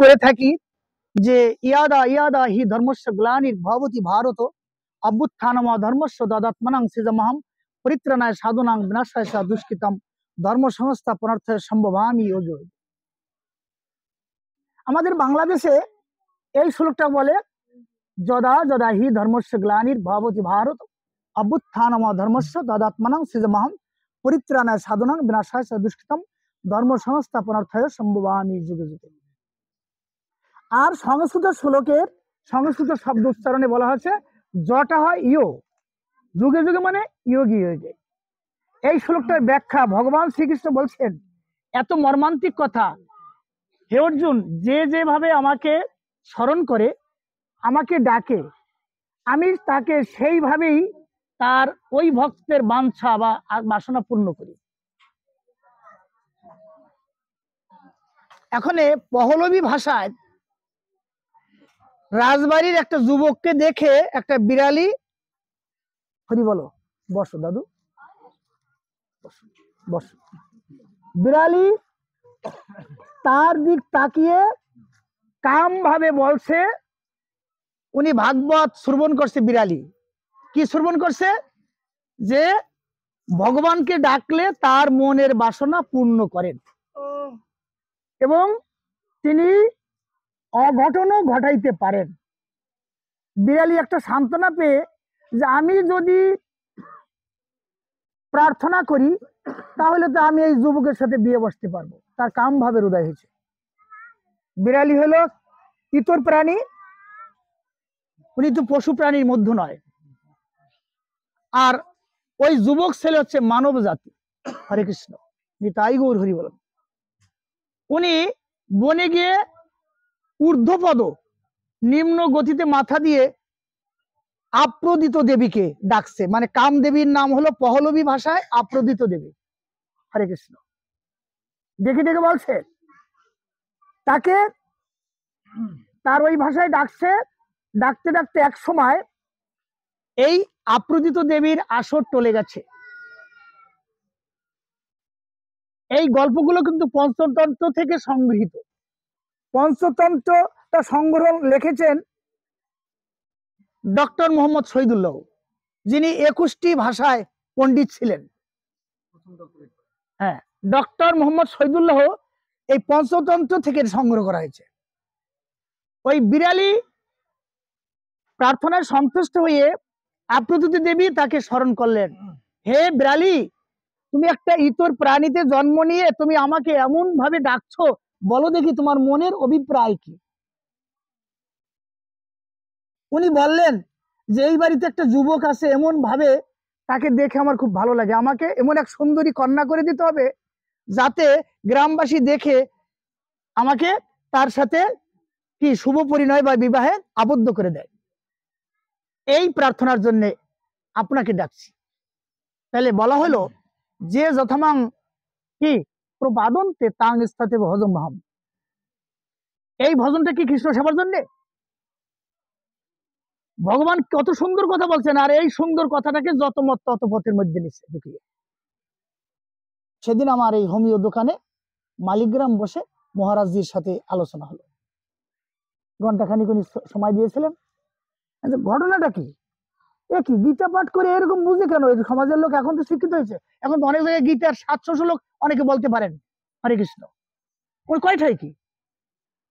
করে থাকি যে ইয়াদা ইয়াদা হি ধর্মস্য গ্লানির ভবতি ভারত অভ্যুত্থানম ধর্মস্য দদাত্মনাং সৃজমহম পরিত্রাণায় সাধুনাং বিনাশায় সা দুষ্কৃতম ধর্ম সংস্থাপনার্থে সম্ভবামি যোগে। আমাদের বাংলাদেশে এই শ্লোকটা বলে যদা যদা হি ধর্মস্য গ্লানির ভবতি ভারত অভ্যুত্থানম ধর্মস্য দদাত্মনাং সৃজমহম পরিত্রাণায় সাধুনাং বিনাশায় সা দুষ্কৃতম ধর্ম সংস্থাপনার্থে সম্ভবামি যুগে যুগে। আর সংস্কৃত শ্লোকের সংস্কৃত শব্দ উচ্চারণে বলা হচ্ছে জটা হয় ইয়, যুগে যুগে মানে ইয়োগী ইয়োগে। এই শ্লোকটার ব্যাখ্যা ভগবান শ্রীকৃষ্ণ বলছেন এত মর্মান্তিক কথা, হে অর্জুন, যে যেভাবে আমাকে স্মরণ করে, আমাকে ডাকে, আমি তাকে সেইভাবেই তার ওই ভক্তের বাঞ্ছা বা বাসনা পূর্ণ করি। এখন পহলবী ভাষায় রাজবাড়ির একটা যুবককে দেখে একটা বিড়ালি, হরি বলো, বসো দাদু, বসো, বিড়ালি তার দিক তাকিয়ে কাম ভাবে বলছে, উনি ভাগবত শ্রবণ করছে। বিড়ালি কি শ্রবণ করছে? যে ভগবানকে ডাকলে তার মনের বাসনা পূর্ণ করেন এবং তিনি অঘটনও ঘটাইতে পারেন। বিড়ালি একটা সান্ত্বনা পেয়ে যে আমি যদি প্রার্থনা করি তাহলে তো আমি এই যুবকের সাথে বিয়ে বসতে পারবো, তার কাম ভাবের উদয় হয়েছে। বিড়ালি হলো ইতর প্রাণী, উনি তো পশু প্রাণীর মধ্য নয়। আর ওই যুবক ছেলে হচ্ছে মানব জাতি। হরে কৃষ্ণ, নিতাই গৌর হরি বলেন। উনি বনে গিয়ে ঊর্ধ্বপদ নিম্ন গতিতে মাথা দিয়ে আপ্রদিত দেবীকে ডাকছে, মানে কাম দেবীর নাম হলো পহলবী ভাষায় আপ্রদিত দেবী। হরে কৃষ্ণ, দেখে দেখে বলছে তাকে, তার ওই ভাষায় ডাকছে। ডাকতে ডাকতে এক সময় এই আপ্রদিত দেবীর আসর টলে গেছে। এই গল্পগুলো কিন্তু পঞ্চতন্ত্র থেকে সংগৃহীত। পঞ্চতন্ত্রটা সংগ্রহ লিখেছেন ডক্টর মোহাম্মদ শহীদুল্লাহ, যিনি 21টি ভাষায় পণ্ডিত ছিলেন। হ্যাঁ, ডক্টর মোহাম্মদ শহীদুল্লাহ এই পঞ্চতন্ত্র থেকে সংগ্রহ করা হয়েছে। ওই বিড়ালি প্রার্থনায় সন্তুষ্ট হয়ে আপ্রদিত দেবী তাকে স্মরণ করলেন, হে বিড়ালি, তুমি একটা ইতর প্রাণীতে জন্ম নিয়ে তুমি আমাকে এমন ভাবে ডাকছো, বলো দেখি তোমার মনের অভিপ্রায় কি? উনি বললেন যে এই বাড়িতে একটা যুবক আছে, এমন ভাবে তাকে দেখে আমার খুব ভালো লাগে, আমাকে এমন এক সুন্দরী কন্যা করে দিতে হবে যাতে গ্রামবাসী দেখে আমাকে তার সাথে কি শুভ পরিণয় বা বিবাহে আবদ্ধ করে দেয়। এই প্রার্থনার জন্য আপনাকে ডাকছি। তাহলে বলা হলো যে যথামাং কি প্রবাদন্তে তাং স্থাতে ভজন ভাম। এই ভজনটা কি কৃষ্ণ সেবার জন্য? ভগবান কত সুন্দর কথা বলছেন, আর এই সুন্দর কথাটাকে যত মত তত পথের মধ্যে নিচ্ছে ঢুকিয়ে। সেদিন আমার এই হোমিও দোকানে মালিকগ্রাম বসে মহারাজজির সাথে আলোচনা হলো, ঘন্টাখানিক উনি সময় দিয়েছিলেন। ঘটনাটা কি? এ কি গীতা পাঠ করে এরকম বুঝে কেন? এই সমাজের লোক এখন তো শিক্ষিত হয়েছে, এখন তো অনেক জায়গায় গীতার 700 শ্লোক অনেকে বলতে পারেন। হরে কৃষ্ণ, ওই কয়টাই কি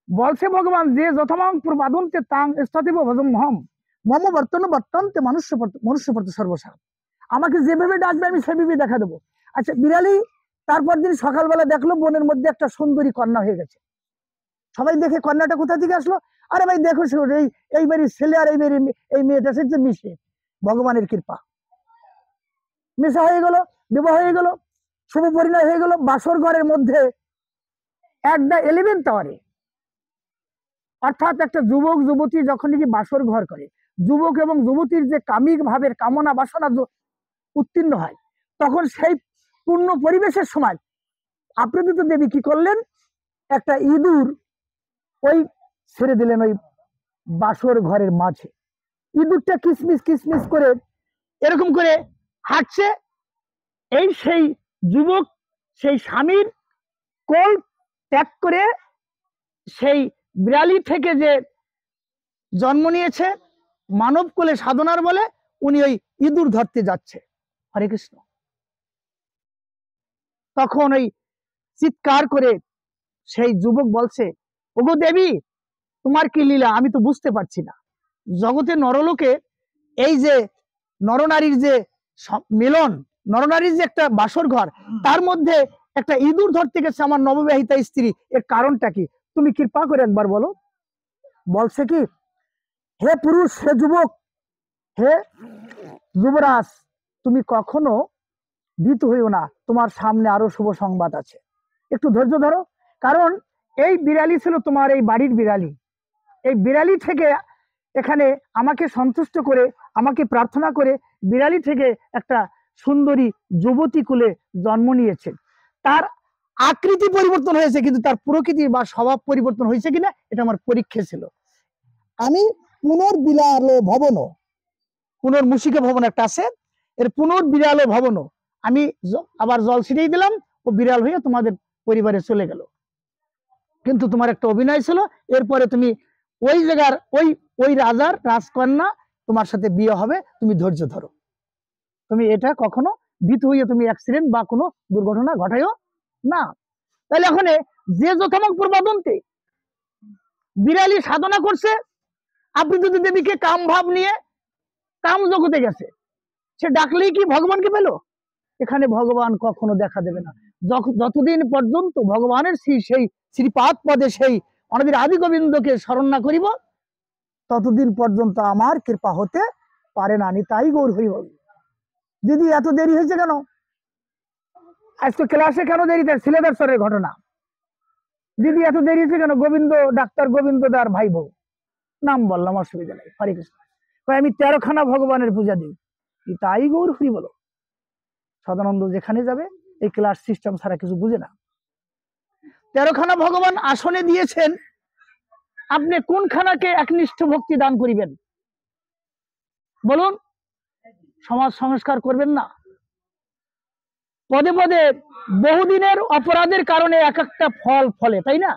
বলছে ভগবান যে যথামাং প্রবাদন্তে তাং স্থাতিব ভজম মহম মম বর্তন্তে মনুষ্য পর্ত সর্বসা। আমাকে যেভাবে ডাকবে আমি সেভাবে দেখা দেবো। আচ্ছা, বিড়ালি তারপর দিন সকালবেলা দেখলো বনের মধ্যে একটা সুন্দরী কন্যা হয়ে গেছে। সবাই দেখে কন্যাটা কোথা থেকে আসলো? আরে ভাই দেখো, এই বাড়ির ছেলে আর এই মেয়েটা যে মিশে, ভগবানের কৃপা মেশা হয়ে গেল, বিবাহ হয়ে গেল, শুভ পরিণয় হয়ে গেল বাসর ঘরের মধ্যে একটা 11 টাওয়ারে। অর্থাৎ একটা যুবক যুবতী যখন নাকি বাসর ঘর করে, যুবক এবং যুবতীর যে কামিক ভাবের কামনা বাসনা উত্তীর্ণ হয়, তখন সেই পূর্ণ পরিবেশের সময় আপ্রদিত দেবী কি করলেন? একটা ইঁদুর ওই ছেড়ে দিলেন ওই বাসর ঘরের মাঝে। ইঁদুরটা কিসমিস কিসমিস করে এরকম করে হাঁটছে। এই সেই যুবক সেই স্বামীর কোল ত্যাগ করে সেই বিড়ালি থেকে যে জন্ম নিয়েছে মানব কোলে সাধনার বলে উনি ওই ইঁদুর ধরতে যাচ্ছে। হরে কৃষ্ণ। তখন ওই চিৎকার করে সেই যুবক বলছে, ওগো দেবী, তোমার কি লীলা আমি তো বুঝতে পারছি না। জগতে নরলোকে এই যে নরনারীর যে মিলন, নরনারীর যে একটা বাসর ঘর, তার মধ্যে একটা ইঁদুর ধরতে গেছে আমার নববিবাহিতা স্ত্রী, এর কারণটা কি? তুমি কৃপা করে একবার বলো। বলছে কি, হে পুরুষ, হে যুবক, হে যুবরাজ, তুমি কখনো ভীত হইও না, তোমার সামনে আরো শুভ সংবাদ আছে, একটু ধৈর্য ধরো। কারণ এই বিড়ালি ছিল তোমার এই বাড়ির বিড়ালি। এই বিড়ালি থেকে এখানে আমাকে সন্তুষ্ট করে, আমাকে প্রার্থনা করে বিড়ালি থেকে একটা সুন্দরী যুবতী কুলে জন্ম নিয়েছে। তার আকৃতি পরিবর্তন হয়েছে, কিন্তু তার প্রকৃতি বা স্বভাব পরিবর্তন হয়েছে কিনা এটা আমার পরীক্ষা ছিল। আমি পুনর্বিলালো ভবন, পুনর্মুষিকা ভবন একটা আছে, এর পুনর্বিলালো ভবন আমি আবার জল ছিটিয়ে দিলাম, ও বিড়াল হয়ে তোমাদের পরিবারে চলে গেল। কিন্তু তোমার একটা অভিনয় ছিল, এরপরে তুমি ওই জায়গার ওই রাজার রাজকন্যা, তোমার সাথে বিয়ে হবে, তুমি ধৈর্য ধরো। তুমি এটা কখনো ভীত হইয়া তুমি অ্যাক্সিডেন্ট বা কোনো দুর্ঘটনা ঘটাইও না। তাহলে এখন যে যথামক প্রবাদন্তে বিড়ালি সাধনা করছে, আপনি যদি দেবীকে কাম ভাব নিয়ে কাম জগতে গেছে, সে ডাকলেই কি ভগবানকে পেল? এখানে ভগবান কখনো দেখা দেবে না। যতদিন পর্যন্ত ভগবানের সেই শ্রীপাদ পদে সেই অনাদির আদি গোবিন্দকে স্মরণ না করিব, ততদিন পর্যন্ত আমার কৃপা হতে পারে না। তাই গৌর হইব। দিদি এত দেরি হয়েছে কেন? আজকে ক্লাসে কেন দেরিতে? সিলেবাস স্যারের ঘটনা। দিদি এত দেরি হয়েছে কেন? গোবিন্দ ডাক্তার গোবিন্দ দার ভাই বউ, নাম বললাম, অসুবিধা নেই। হরে কৃষ্ণ। আমি 13খানা ভগবানের পূজা দিই। তাই গৌর হরি বলো। সদানন্দ যেখানে যাবে এই ক্লাস সিস্টেম ছাড়া কিছু বুঝে না। 13খানা ভগবান আসনে দিয়েছেন, আপনি কোন খানাকে একনিষ্ঠ ভক্তি দান করিবেন বলুন? সমাজ সংস্কার করবেন না? পদে পদে বহুদিনের অপরাধের কারণে এক একটা ফল ফলে, তাই না?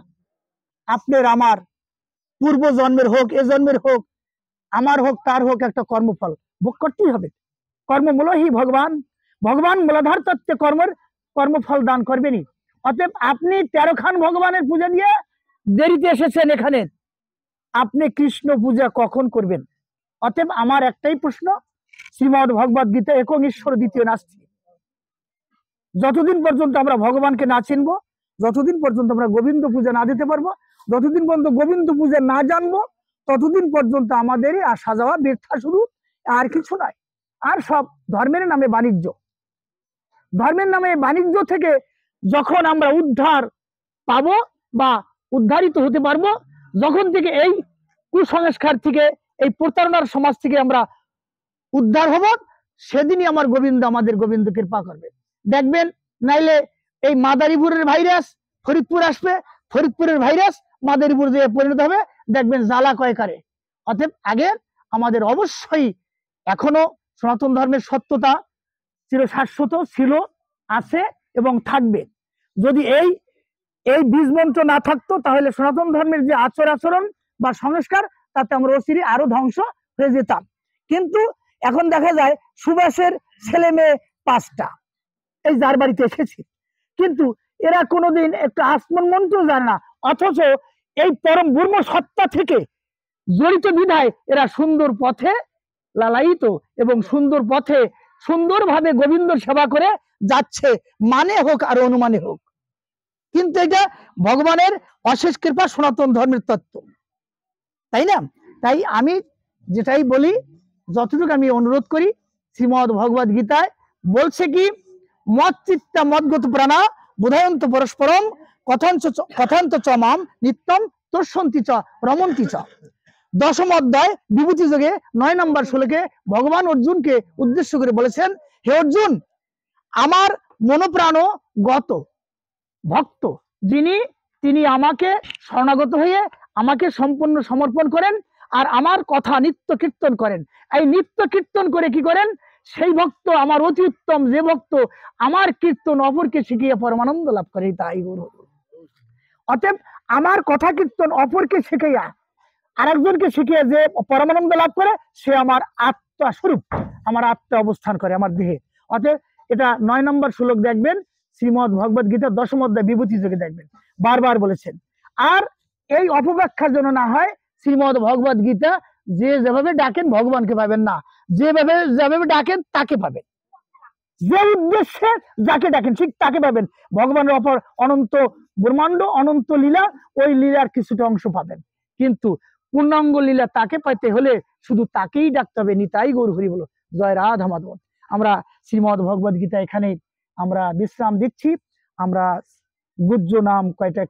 আপনার আমার পূর্ব জন্মের হোক, এ জন্মের হোক, আমার হোক, তার হোক, একটা কর্মফল ভোগ করতেই হবে। কর্মমূলহি ভগবান, ভগবান মূলাধার তত্ত্বে কর্মফল দান করবেনই। অতএব আপনি 13খান ভগবানের পূজা দিয়ে দেরিতে এসেছেন এখানে, আপনি কৃষ্ণ পূজা কখন করবেন? অতএব আমার একটাই প্রশ্ন, শ্রীমদ ভগবদ গীতা একং ঈশ্বর দ্বিতীয় নাস্তি। যতদিন পর্যন্ত আমরা ভগবানকে না চিনবো, যতদিন পর্যন্ত আমরা গোবিন্দ পূজা না দিতে পারবো, যতদিন পর্যন্ত গোবিন্দ পূজা না জানবো, ততদিন পর্যন্ত আমাদেরই আসা যাওয়া বৃথা, শুরু আর কিছু নয়। আর সব ধর্মের নামে বাণিজ্য। ধর্মের নামে বাণিজ্য থেকে যখন আমরা উদ্ধার পাবো বা উদ্ধারিত হতে পারবো, যখন থেকে এই কুসংস্কার থেকে, এই প্রতারণার সমাজ থেকে আমরা উদ্ধার হব, সেদিনই আমার গোবিন্দ, আমাদের গোবিন্দ কৃপা করবে। দেখবেন নাইলে এই মাদারীপুরের ভাইরাস ফরিদপুর আসবে, ফরিদপুরের ভাইরাস মাদারীপুর যে পরিণত হবে, দেখবেন জ্বালা কয়কারে। অতএব আগে আমাদের অবশ্যই এখনো সনাতন ধর্মের সত্যতা চিরশাশ্বত ছিল, আছে এবং থাকবে। যদি এই বীজ মন্ত্র না থাকতো, তাহলে সনাতন ধর্মের যে আচরণ বা সংস্কার, তাতে আমরা অচিরে আরো ধ্বংস হয়ে যেতাম। কিন্তু এখন দেখা যায় সুভাষের ছেলে মেয়ে 5টা, এই যার বাড়িতে এসেছি, কিন্তু এরা কোনোদিন একটা আসমান মন্ত্র জানে না, অথচ এই পরম ব্রহ্ম সত্তা থেকে জড়িত বিধায় এরা সুন্দর পথে লালায়িত এবং সুন্দর পথে সুন্দরভাবে গোবিন্দ সেবা করে যাচ্ছে, মানে হোক আর অনুমানে হোক। কিন্তু এটা ভগবানের অশেষ কৃপা, সনাতন ধর্মের তত্ত্ব, তাই না? তাই আমি যেটাই বলি, যতটুকু আমি অনুরোধ করি, শ্রীমদ ভগবদ গীতায় বলছে কি, মত চিত্তা মদগত প্রাণা বোধায়ন্ত পরস্পরম কথান্ত চ মাম নিত্যম তস্যন্তি চ রমন্তি চ। 10ম অধ্যায় বিভূতি যোগে 9 নম্বর শ্লোকে ভগবান অর্জুনকে উদ্দেশ্য করে বলেছেন, হে অর্জুন, আমার মনোপ্রাণ গত ভক্ত যিনি, তিনি আমাকে শরণাগত হয়ে আমাকে সম্পূর্ণ সমর্পণ করেন আর আমার কথা নিত্য কীর্তন করেন। এই নিত্য কীর্তন করে কি করেন? সেই ভক্ত আমার অতি উত্তম, যে ভক্ত আমার কীর্তন অপরকে শিখিয়ে পরমানন্দ লাভ করে, তাই গুরু। অতএব আমার কথা কীর্তন অপরকে শিখাইয়া আরেকজনকে শিখিয়ে যে পরমানন্দ লাভ করে, সে আমার আত্মা স্বরূপ, আমার আত্মা অবস্থান করে আমার দেহে। অতএব এটা 9 নম্বর শ্লোক দেখবেন, শ্রীমদ ভগবদ গীতা 10ম অধ্যায় বিভূতি যোগে দেখবেন, বারবার বলেছেন। আর এই অপব্যাখ্যা যেন না হয়, শ্রীমদ ভগবদ গীতা যে যেভাবে ডাকেন ভগবানকে পাবেন না, যেভাবে ডাকেন তাকে পাবেন, যে উদ্দেশ্যে যাকে ডাকেন ঠিক তাকে পাবেন। ভগবানের অপর অনন্ত ব্রহ্মাণ্ড, অনন্ত লীলা, ওই লীলার কিছুটা অংশ পাবেন, কিন্তু পূর্ণাঙ্গ লীলা তাকে পাইতে হলে শুধু তাকেই ডাকতে হবে। নিতাই গৌর হরি বলো, জয় রাধা মাধব। আমরা শ্রীমদ ভগবদ গীতা এখানে আমরা বিশ্রাম দিচ্ছি। আমরা গুজ্জ নাম কয়টা